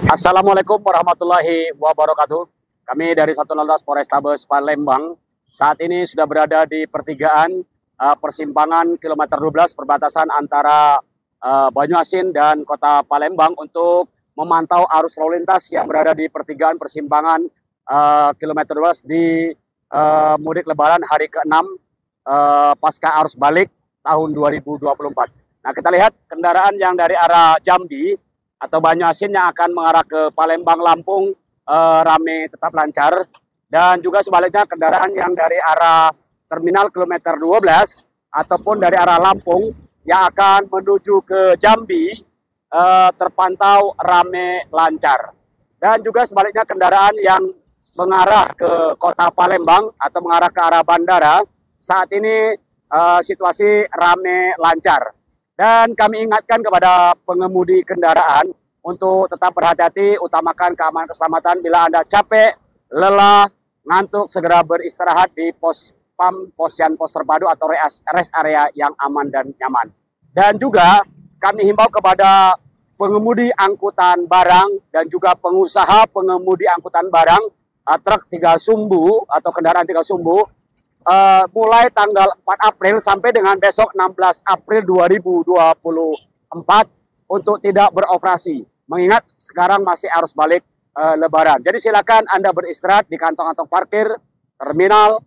Assalamualaikum warahmatullahi wabarakatuh. Kami dari Satlantas Polrestabes Palembang saat ini sudah berada di pertigaan persimpangan kilometer 12 perbatasan antara Banyuasin dan Kota Palembang untuk memantau arus lalu lintas yang berada di pertigaan persimpangan kilometer 12 di mudik Lebaran hari ke-6 pasca arus balik tahun 2024. Nah, kita lihat kendaraan yang dari arah Jambi atau Banyuasin yang akan mengarah ke Palembang, Lampung rame tetap lancar, dan juga sebaliknya kendaraan yang dari arah terminal kilometer 12 ataupun dari arah Lampung yang akan menuju ke Jambi terpantau rame lancar. Dan juga sebaliknya kendaraan yang mengarah ke Kota Palembang atau mengarah ke arah bandara saat ini situasi rame lancar. Dan kami ingatkan kepada pengemudi kendaraan untuk tetap berhati-hati, utamakan keamanan keselamatan. Bila Anda capek, lelah, ngantuk, segera beristirahat di pos PAM, posyan pos terpadu atau rest area yang aman dan nyaman. Dan juga kami himbau kepada pengemudi angkutan barang dan juga pengusaha pengemudi angkutan barang, truk 3 sumbu atau kendaraan 3 sumbu, mulai tanggal 4 April sampai dengan besok 16 April 2024 untuk tidak beroperasi. Mengingat sekarang masih arus balik Lebaran. Jadi silakan Anda beristirahat di kantong-kantong parkir, terminal,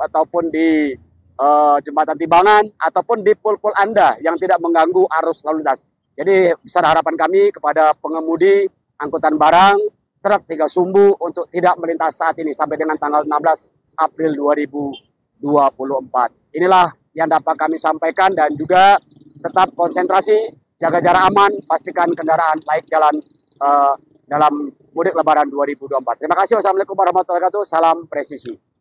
ataupun di jembatan timbangan, ataupun di pul-pul Anda yang tidak mengganggu arus lalu lintas. Jadi besar harapan kami kepada pengemudi angkutan barang, truk 3 sumbu untuk tidak melintas saat ini sampai dengan tanggal 16 April 2024. Inilah yang dapat kami sampaikan, dan juga tetap konsentrasi, jaga jarak aman, pastikan kendaraan laik jalan dalam mudik Lebaran 2024. Terima kasih. Wassalamualaikum warahmatullahi wabarakatuh. Salam presisi.